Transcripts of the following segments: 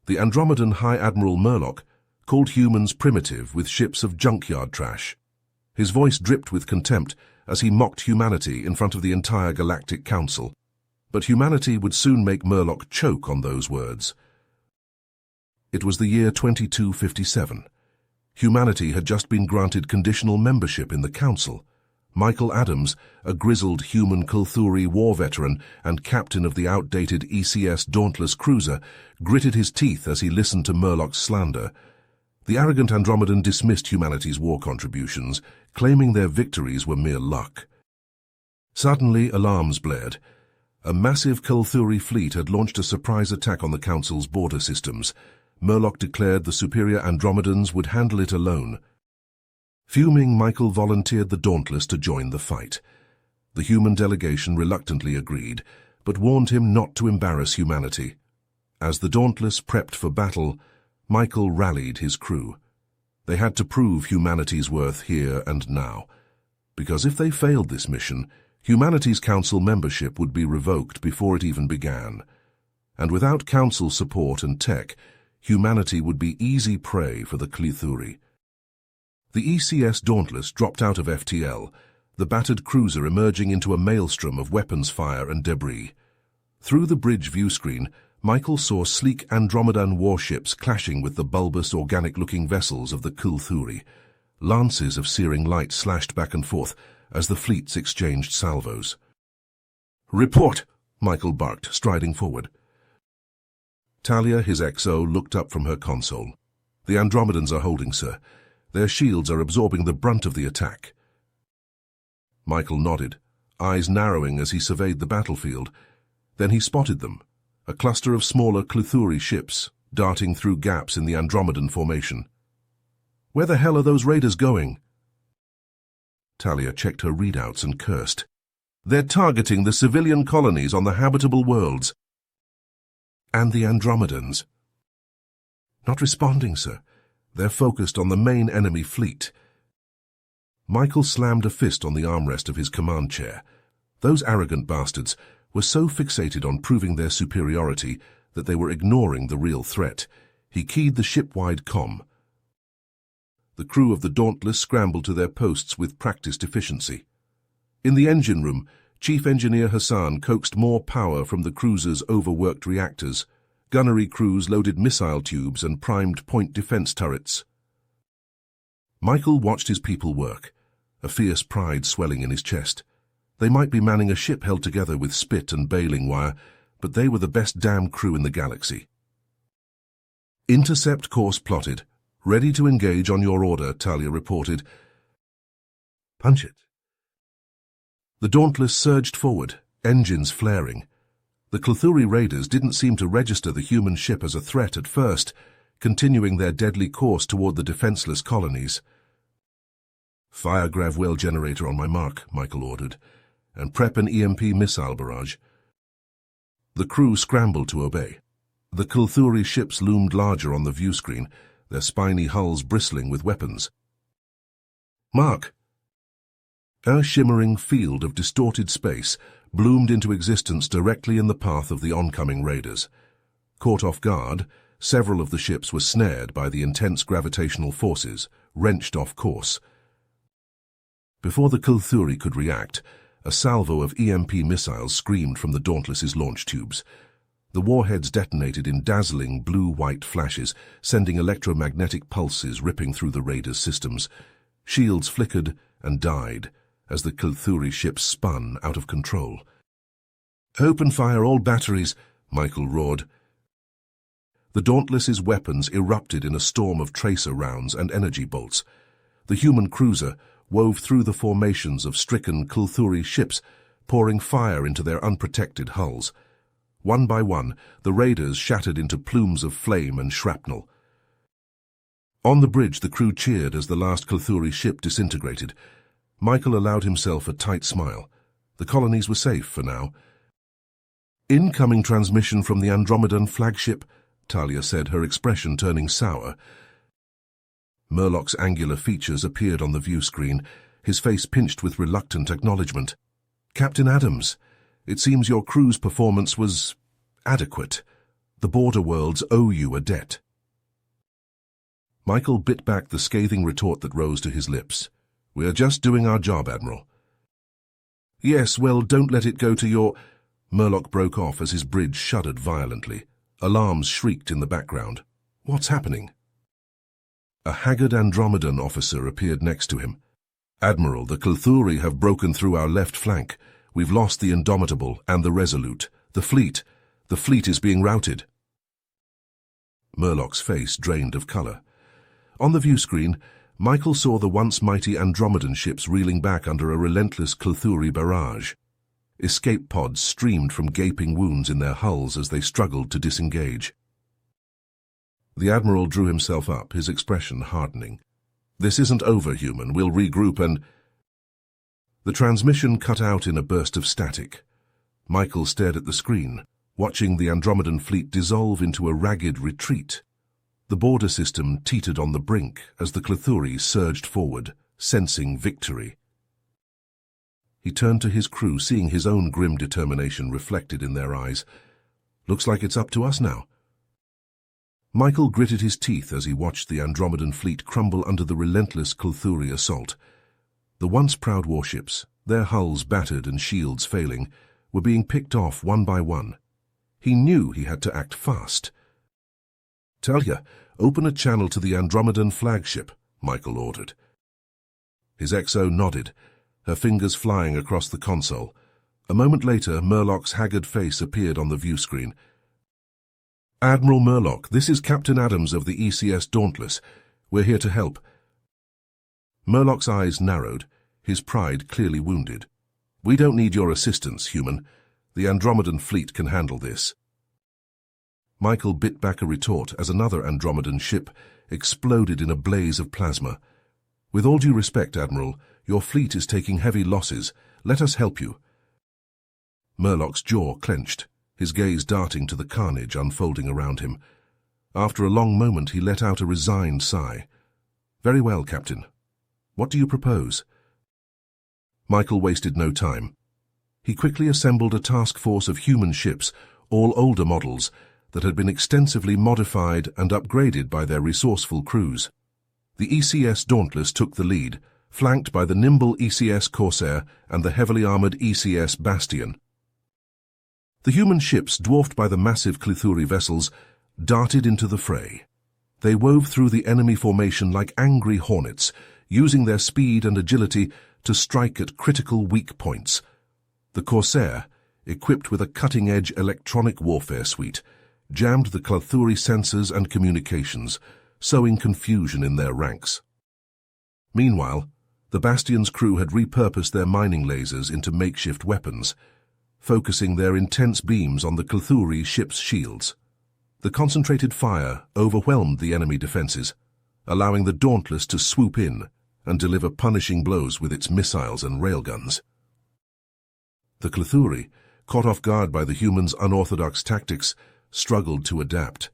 The Andromedan High Admiral Murloc called humans primitive with ships of junkyard trash. His voice dripped with contempt as he mocked humanity in front of the entire Galactic Council. But humanity would soon make Murloc choke on those words. It was the year 2257. Humanity had just been granted conditional membership in the Council. Michael Adams, a grizzled human Kulthuri war veteran and captain of the outdated ECS Dauntless cruiser, gritted his teeth as he listened to Murloc's slander. The arrogant Andromedan dismissed humanity's war contributions, claiming their victories were mere luck. Suddenly, alarms blared. A massive Kulthuri fleet had launched a surprise attack on the Council's border systems. Murloc declared the superior Andromedans would handle it alone. Fuming, Michael volunteered the Dauntless to join the fight. The human delegation reluctantly agreed, but warned him not to embarrass humanity. As the Dauntless prepped for battle, Michael rallied his crew. They had to prove humanity's worth here and now, because if they failed this mission, humanity's Council membership would be revoked before it even began. And without Council support and tech, humanity would be easy prey for the Kulthuri. The ECS Dauntless dropped out of FTL, the battered cruiser emerging into a maelstrom of weapons fire and debris. Through the bridge viewscreen, Michael saw sleek Andromedan warships clashing with the bulbous, organic-looking vessels of the Kulthuri. Lances of searing light slashed back and forth as the fleets exchanged salvos. "Report!" Michael barked, striding forward. Talia, his XO, looked up from her console. "The Andromedans are holding, sir. Their shields are absorbing the brunt of the attack." Michael nodded, eyes narrowing as he surveyed the battlefield. Then he spotted them, a cluster of smaller Kulthuri ships darting through gaps in the Andromedan formation. "Where the hell are those raiders going?" Talia checked her readouts and cursed. "They're targeting the civilian colonies on the habitable worlds." "And the Andromedans?" "Not responding, sir. They're focused on the main enemy fleet." Michael slammed a fist on the armrest of his command chair. Those arrogant bastards were so fixated on proving their superiority that they were ignoring the real threat. He keyed the ship-wide comm. The crew of the Dauntless scrambled to their posts with practiced efficiency. In the engine room, Chief Engineer Hassan coaxed more power from the cruiser's overworked reactors. Gunnery crews loaded missile tubes and primed point defense turrets. Michael watched his people work, a fierce pride swelling in his chest. They might be manning a ship held together with spit and baling wire, but they were the best damn crew in the galaxy. "Intercept course plotted. Ready to engage on your order," Talia reported. "Punch it." The Dauntless surged forward, engines flaring. The Kulthuri raiders didn't seem to register the human ship as a threat at first, continuing their deadly course toward the defenseless colonies. "Fire grav well generator on my mark," Michael ordered, "and prep an EMP missile barrage." The crew scrambled to obey. The Kulthuri ships loomed larger on the viewscreen, their spiny hulls bristling with weapons. "Mark!" A shimmering field of distorted space bloomed into existence directly in the path of the oncoming raiders. Caught off guard, several of the ships were snared by the intense gravitational forces, wrenched off course. Before the Kulthuri could react, a salvo of EMP missiles screamed from the Dauntless's launch tubes. The warheads detonated in dazzling blue-white flashes, sending electromagnetic pulses ripping through the raiders' systems. Shields flickered and died as the Kulthuri ships spun out of control. "Open fire all batteries," Michael roared. The Dauntless's weapons erupted in a storm of tracer rounds and energy bolts. The human cruiser wove through the formations of stricken Kulthuri ships, pouring fire into their unprotected hulls. One by one, the raiders shattered into plumes of flame and shrapnel. On the bridge, the crew cheered as the last Kulthuri ship disintegrated. Michael allowed himself a tight smile. The colonies were safe for now. "Incoming transmission from the Andromedan flagship," Talia said, her expression turning sour. Murloc's angular features appeared on the view screen, his face pinched with reluctant acknowledgement. "Captain Adams, it seems your crew's performance was adequate. The border worlds owe you a debt. Michael bit back the scathing retort that rose to his lips. We are just doing our job, Admiral. Yes, well, don't let it go to your... Murloc broke off as his bridge shuddered violently. Alarms shrieked in the background. What's happening? A haggard Andromedan officer appeared next to him. Admiral, the Cthulhu have broken through our left flank. We've lost the Indomitable and the Resolute. The fleet is being routed. Murloc's face drained of color. On the view screen, Michael saw the once mighty Andromedan ships reeling back under a relentless Cthulhu barrage. Escape pods streamed from gaping wounds in their hulls as they struggled to disengage. The Admiral drew himself up, his expression hardening. This isn't over, human. We'll regroup and... The transmission cut out in a burst of static. Michael stared at the screen, watching the Andromedan fleet dissolve into a ragged retreat. The border system teetered on the brink as the Cthulhu surged forward, sensing victory. He turned to his crew, seeing his own grim determination reflected in their eyes. Looks like it's up to us now. Michael gritted his teeth as he watched the Andromedan fleet crumble under the relentless Cthulhu assault. The once proud warships, their hulls battered and shields failing, were being picked off one by one. He knew he had to act fast. Talia, open a channel to the Andromedan flagship, Michael ordered. His XO nodded, her fingers flying across the console. A moment later, Murloc's haggard face appeared on the view screen. Admiral Murloc, this is Captain Adams of the ECS Dauntless. We're here to help. Murloc's eyes narrowed, his pride clearly wounded. We don't need your assistance, human. The Andromedan fleet can handle this. Michael bit back a retort as another Andromedan ship exploded in a blaze of plasma. With all due respect, Admiral, your fleet is taking heavy losses. Let us help you. Murloc's jaw clenched, his gaze darting to the carnage unfolding around him. After a long moment, he let out a resigned sigh. Very well, Captain. What do you propose? Michael wasted no time. He quickly assembled a task force of human ships, all older models, that had been extensively modified and upgraded by their resourceful crews. The ECS Dauntless took the lead, flanked by the nimble ECS Corsair and the heavily armored ECS Bastion. The human ships, dwarfed by the massive Cthulhu vessels, darted into the fray. They wove through the enemy formation like angry hornets, using their speed and agility to strike at critical weak points. The Corsair, equipped with a cutting-edge electronic warfare suite, jammed the Cthulhu sensors and communications, sowing confusion in their ranks. Meanwhile, the Bastion's crew had repurposed their mining lasers into makeshift weapons, focusing their intense beams on the Cthulhu ship's shields. The concentrated fire overwhelmed the enemy defenses, allowing the Dauntless to swoop in and deliver punishing blows with its missiles and railguns. The Cthulhu, caught off guard by the humans' unorthodox tactics, struggled to adapt.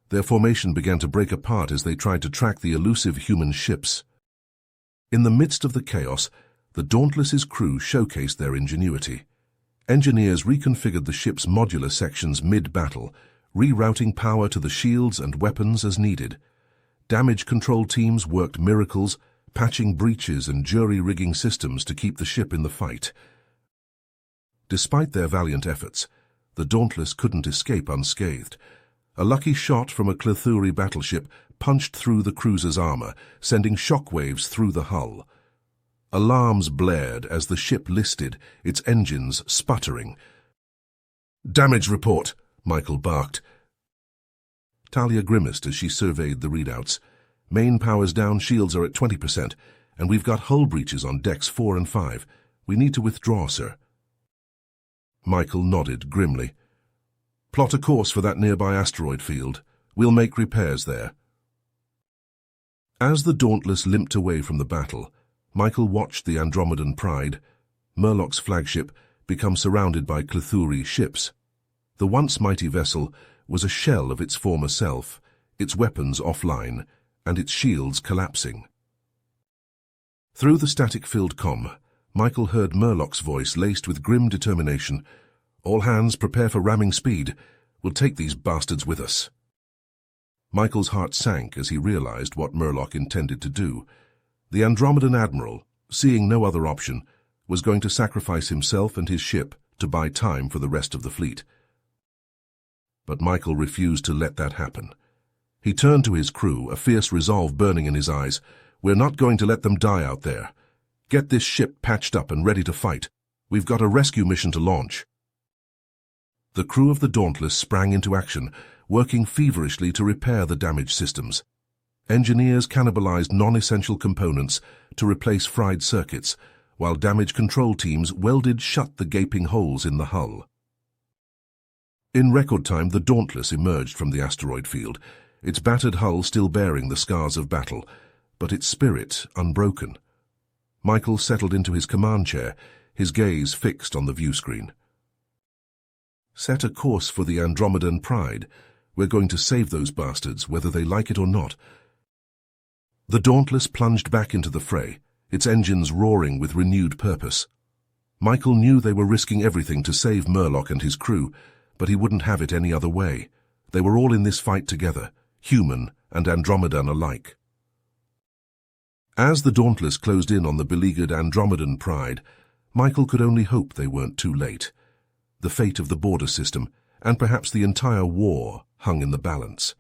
Their formation began to break apart as they tried to track the elusive human ships. In the midst of the chaos, the Dauntless's crew showcased their ingenuity. Engineers reconfigured the ship's modular sections mid-battle, rerouting power to the shields and weapons as needed. Damage control teams worked miracles, patching breaches and jury-rigging systems to keep the ship in the fight. Despite their valiant efforts, the Dauntless couldn't escape unscathed. A lucky shot from a Cthulhu battleship punched through the cruiser's armor, sending shockwaves through the hull. Alarms blared as the ship listed, its engines sputtering. "Damage report," Michael barked. Talia grimaced as she surveyed the readouts. "Main power's down, shields are at 20%, and we've got hull breaches on decks 4 and 5. We need to withdraw, sir." Michael nodded grimly. "Plot a course for that nearby asteroid field. We'll make repairs there." As the Dauntless limped away from the battle, Michael watched the Andromedan Pride, Murloc's flagship, become surrounded by Cthulhu ships. The once mighty vessel was a shell of its former self, its weapons offline, and its shields collapsing. Through the static-filled comm, Michael heard Murloc's voice laced with grim determination. "All hands prepare for ramming speed. We'll take these bastards with us. Michael's heart sank as he realized what Murloc intended to do. The Andromedan admiral, seeing no other option, was going to sacrifice himself and his ship to buy time for the rest of the fleet. But Michael refused to let that happen. He turned to his crew, a fierce resolve burning in his eyes. We're not going to let them die out there. Get this ship patched up and ready to fight. We've got a rescue mission to launch. The crew of the Dauntless sprang into action, working feverishly to repair the damaged systems. Engineers cannibalized non-essential components to replace fried circuits, while damage control teams welded shut the gaping holes in the hull. In record time, the Dauntless emerged from the asteroid field, its battered hull still bearing the scars of battle, but its spirit unbroken. Michael settled into his command chair, his gaze fixed on the view screen. Set a course for the Andromedan Pride. We're going to save those bastards, whether they like it or not. The Dauntless plunged back into the fray, its engines roaring with renewed purpose. Michael knew they were risking everything to save Murloc and his crew, but he wouldn't have it any other way. They were all in this fight together, human and Andromedan alike. As the Dauntless closed in on the beleaguered Andromedan Pride, Michael could only hope they weren't too late. The fate of the border system, and perhaps the entire war, hung in the balance.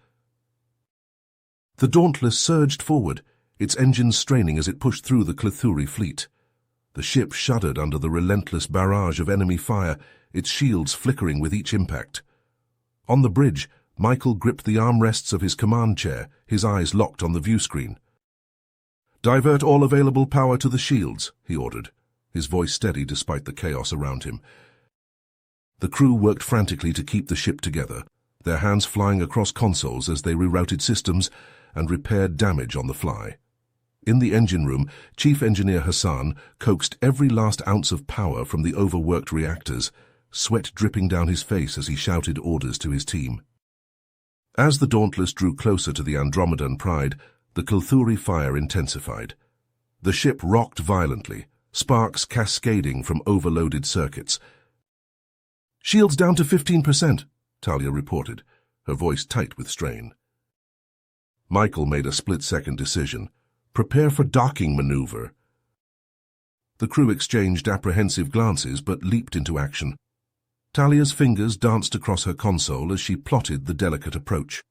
The Dauntless surged forward, its engines straining as it pushed through the Cthulhu fleet. The ship shuddered under the relentless barrage of enemy fire, its shields flickering with each impact. On the bridge, Michael gripped the armrests of his command chair, his eyes locked on the view screen. "Divert all available power to the shields," he ordered, his voice steady despite the chaos around him. The crew worked frantically to keep the ship together, their hands flying across consoles as they rerouted systems and repaired damage on the fly. In the engine room, Chief Engineer Hassan coaxed every last ounce of power from the overworked reactors, sweat dripping down his face as he shouted orders to his team. As the Dauntless drew closer to the Andromedan Pride, the Cthulhu fire intensified. The ship rocked violently, sparks cascading from overloaded circuits. "Shields down to 15%, Talia reported, her voice tight with strain. Michael made a split-second decision. Prepare for docking maneuver. The crew exchanged apprehensive glances but leaped into action. Talia's fingers danced across her console as she plotted the delicate approach.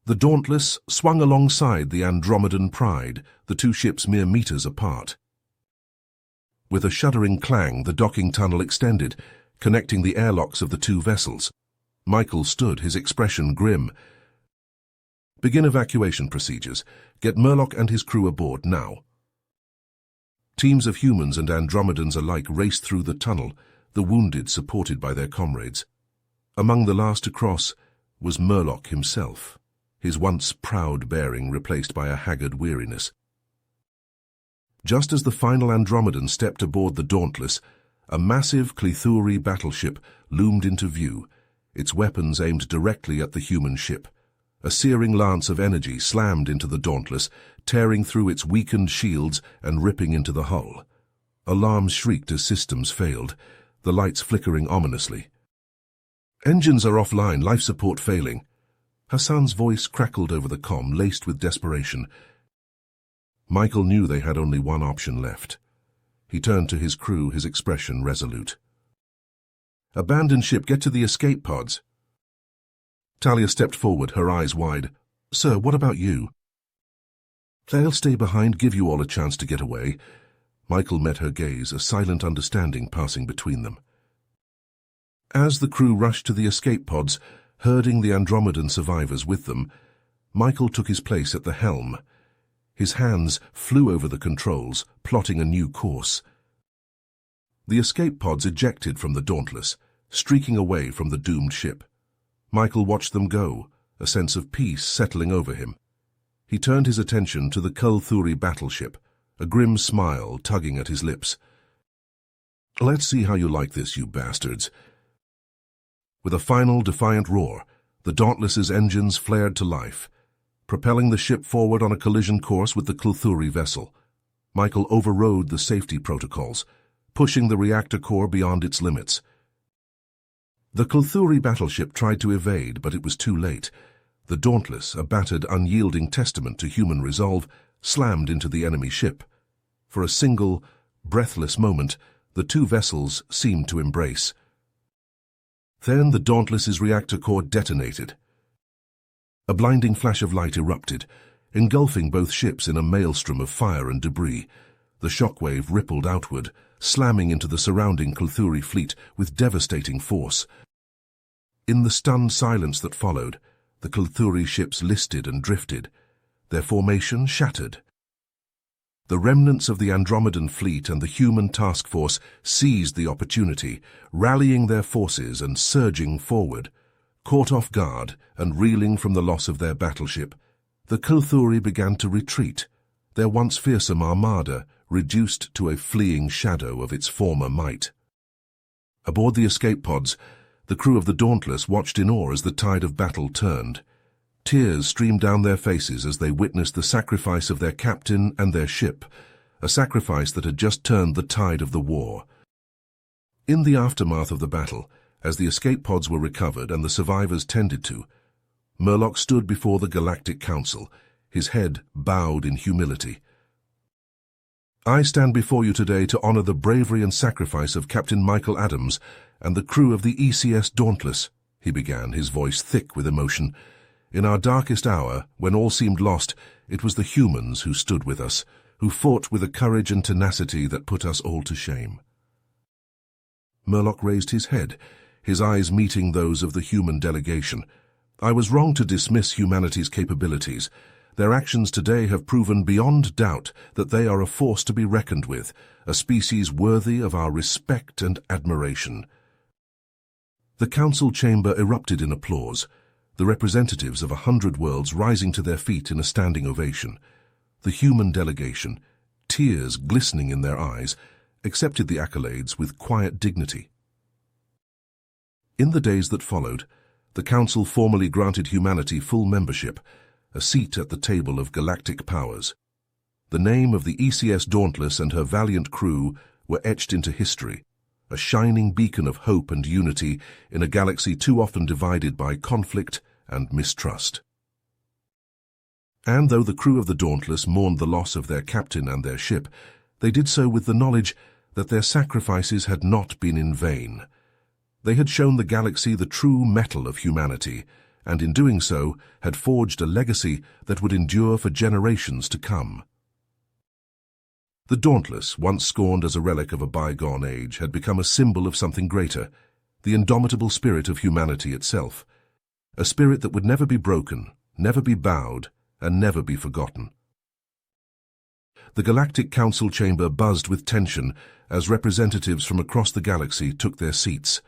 The Dauntless swung alongside the Andromedan Pride, the two ships mere meters apart. With a shuddering clang, the docking tunnel extended, connecting the airlocks of the two vessels. Michael stood, his expression grim. "Begin evacuation procedures. Get Murloc and his crew aboard now." Teams of humans and Andromedans alike raced through the tunnel, the wounded supported by their comrades. Among the last to cross was Murloc himself, his once proud bearing replaced by a haggard weariness. Just as the final Andromedan stepped aboard the Dauntless, a massive Cthulhu battleship loomed into view, its weapons aimed directly at the human ship. A searing lance of energy slammed into the Dauntless, tearing through its weakened shields and ripping into the hull. Alarms shrieked as systems failed, the lights flickering ominously. "Engines are offline, life support failing." Hassan's voice crackled over the comm, laced with desperation. Michael knew they had only one option left. He turned to his crew, his expression resolute. "Abandon ship, get to the escape pods." Talia stepped forward, her eyes wide. "Sir, what about you?" "They'll stay behind, give you all a chance to get away." Michael met her gaze, a silent understanding passing between them. As the crew rushed to the escape pods, herding the Andromedan survivors with them, Michael took his place at the helm. His hands flew over the controls, plotting a new course. The escape pods ejected from the Dauntless, streaking away from the doomed ship. Michael watched them go, a sense of peace settling over him. He turned his attention to the Cthulhu battleship, a grim smile tugging at his lips. "Let's see how you like this, you bastards." With a final defiant roar, the Dauntless's engines flared to life, propelling the ship forward on a collision course with the Cthulhu vessel. Michael overrode the safety protocols, pushing the reactor core beyond its limits. The Kulthuri battleship tried to evade, but it was too late. The Dauntless, a battered, unyielding testament to human resolve, slammed into the enemy ship. For a single, breathless moment, the two vessels seemed to embrace. Then the Dauntless's reactor core detonated. A blinding flash of light erupted, engulfing both ships in a maelstrom of fire and debris. The shockwave rippled outward, slamming into the surrounding Kulthuri fleet with devastating force. In the stunned silence that followed, the Kulthuri ships listed and drifted, their formation shattered. The remnants of the Andromedan fleet and the human task force seized the opportunity, rallying their forces and surging forward. Caught off guard and reeling from the loss of their battleship, the Kulthuri began to retreat, their once fearsome armada reduced to a fleeing shadow of its former might. Aboard the escape pods, the crew of the Dauntless watched in awe as the tide of battle turned. Tears streamed down their faces as they witnessed the sacrifice of their captain and their ship, a sacrifice that had just turned the tide of the war. In the aftermath of the battle, as the escape pods were recovered and the survivors tended to, Murloc stood before the Galactic Council, his head bowed in humility. "I stand before you today to honor the bravery and sacrifice of Captain Michael Adams and the crew of the ECS Dauntless," he began, his voice thick with emotion. "In our darkest hour, when all seemed lost, it was the humans who stood with us, who fought with a courage and tenacity that put us all to shame." Murloc raised his head, his eyes meeting those of the human delegation. "I was wrong to dismiss humanity's capabilities. Their actions today have proven beyond doubt that they are a force to be reckoned with, a species worthy of our respect and admiration." The council chamber erupted in applause, the representatives of 100 worlds rising to their feet in a standing ovation. The human delegation, tears glistening in their eyes, accepted the accolades with quiet dignity. In the days that followed, the Council formally granted humanity full membership, a seat at the table of galactic powers. The name of the ECS Dauntless and her valiant crew were etched into history, a shining beacon of hope and unity in a galaxy too often divided by conflict and mistrust. And though the crew of the Dauntless mourned the loss of their captain and their ship, they did so with the knowledge that their sacrifices had not been in vain. They had shown the galaxy the true mettle of humanity, and in doing so had forged a legacy that would endure for generations to come. The Dauntless, once scorned as a relic of a bygone age, had become a symbol of something greater, the indomitable spirit of humanity itself, a spirit that would never be broken, never be bowed, and never be forgotten. The Galactic Council chamber buzzed with tension as representatives from across the galaxy took their seats.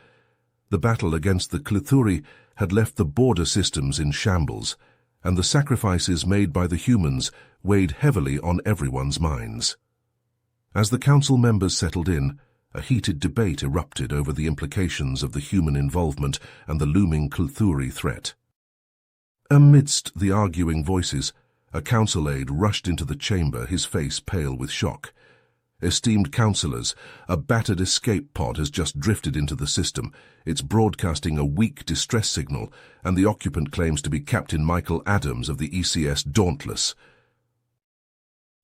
The battle against the Kulthuri had left the border systems in shambles, and the sacrifices made by the humans weighed heavily on everyone's minds. As the council members settled in, a heated debate erupted over the implications of the human involvement and the looming Kulthuri threat. Amidst the arguing voices, a council aide rushed into the chamber, his face pale with shock. "Esteemed councillors, a battered escape pod has just drifted into the system. It's broadcasting a weak distress signal, and the occupant claims to be Captain Michael Adams of the ECS Dauntless."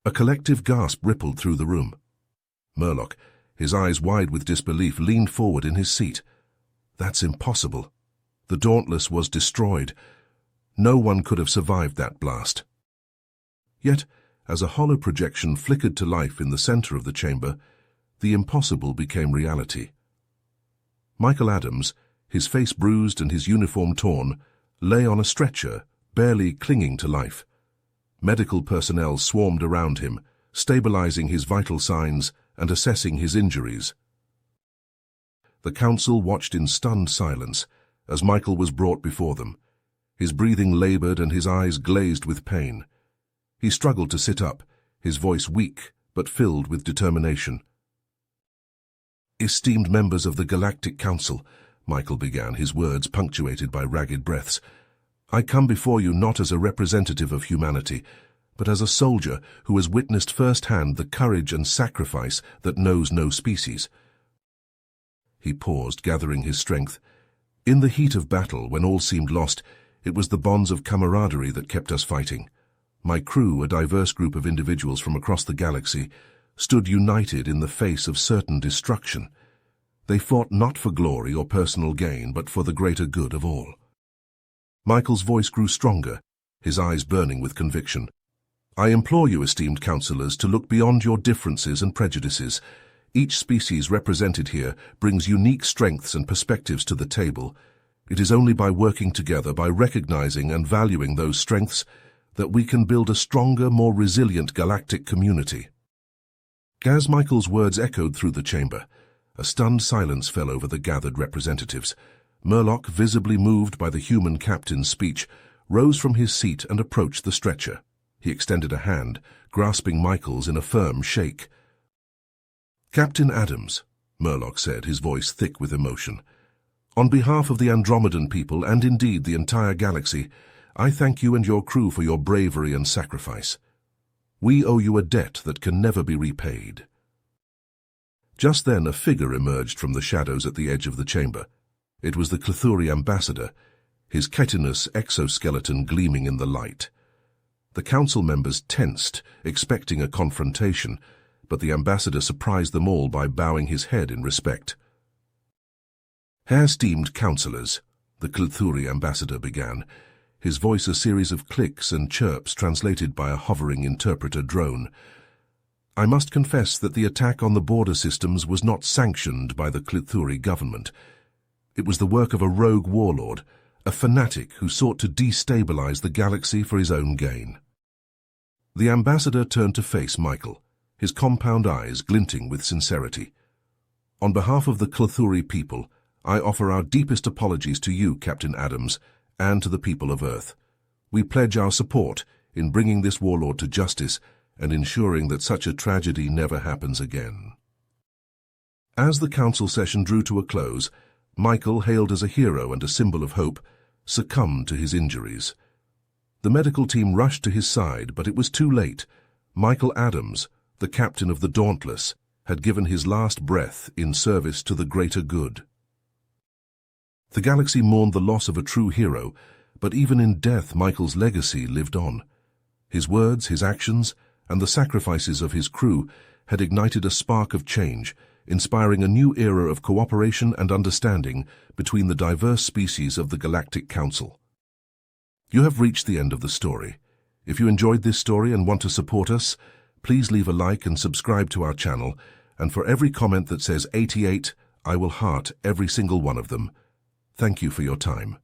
A collective gasp rippled through the room. Murloc, his eyes wide with disbelief, leaned forward in his seat. That's impossible. The Dauntless was destroyed. No one could have survived that blast. Yet, as a hollow projection flickered to life in the center of the chamber, the impossible became reality. Michael Adams, his face bruised and his uniform torn, lay on a stretcher, barely clinging to life. Medical personnel swarmed around him, stabilizing his vital signs and assessing his injuries. The council watched in stunned silence as Michael was brought before them. His breathing labored and his eyes glazed with pain. He struggled to sit up, his voice weak but filled with determination. "Esteemed members of the Galactic Council," Michael began, his words punctuated by ragged breaths, "I come before you not as a representative of humanity, but as a soldier who has witnessed firsthand the courage and sacrifice that knows no species." He paused, gathering his strength. In the heat of battle, when all seemed lost, it was the bonds of camaraderie that kept us fighting. My crew, a diverse group of individuals from across the galaxy, stood united in the face of certain destruction. They fought not for glory or personal gain, but for the greater good of all. Michael's voice grew stronger, his eyes burning with conviction. I implore you, esteemed councillors, to look beyond your differences and prejudices. Each species represented here brings unique strengths and perspectives to the table. It is only by working together, by recognizing and valuing those strengths, that we can build a stronger, more resilient galactic community. As Michael's words echoed through the chamber, a stunned silence fell over the gathered representatives. Murloc, visibly moved by the human captain's speech, rose from his seat and approached the stretcher. He extended a hand, grasping Michael's in a firm shake. "Captain Adams," Murloc said, his voice thick with emotion, "on behalf of the Andromedan people and indeed the entire galaxy, I thank you and your crew for your bravery and sacrifice. We owe you a debt that can never be repaid." Just then a figure emerged from the shadows at the edge of the chamber. It was the Clethuri ambassador, his chitinous exoskeleton gleaming in the light. The council members tensed, expecting a confrontation, but the ambassador surprised them all by bowing his head in respect. "Esteemed councillors," the Clethuri ambassador began, his voice a series of clicks and chirps translated by a hovering interpreter drone. "I must confess that the attack on the border systems was not sanctioned by the Clethuri government. It was the work of a rogue warlord, a fanatic who sought to destabilize the galaxy for his own gain." The ambassador turned to face Michael, his compound eyes glinting with sincerity. "On behalf of the Clethuri people, I offer our deepest apologies to you, Captain Adams, and to the people of Earth. We pledge our support in bringing this warlord to justice and ensuring that such a tragedy never happens again." As the council session drew to a close, Michael, hailed as a hero and a symbol of hope, succumbed to his injuries. The medical team rushed to his side, but it was too late. Michael Adams, the captain of the Dauntless, had given his last breath in service to the greater good. The galaxy mourned the loss of a true hero, but even in death Michael's legacy lived on. His words, his actions, and the sacrifices of his crew had ignited a spark of change, inspiring a new era of cooperation and understanding between the diverse species of the Galactic Council. You have reached the end of the story. If you enjoyed this story and want to support us, please leave a like and subscribe to our channel, and for every comment that says 88, I will heart every single one of them. Thank you for your time.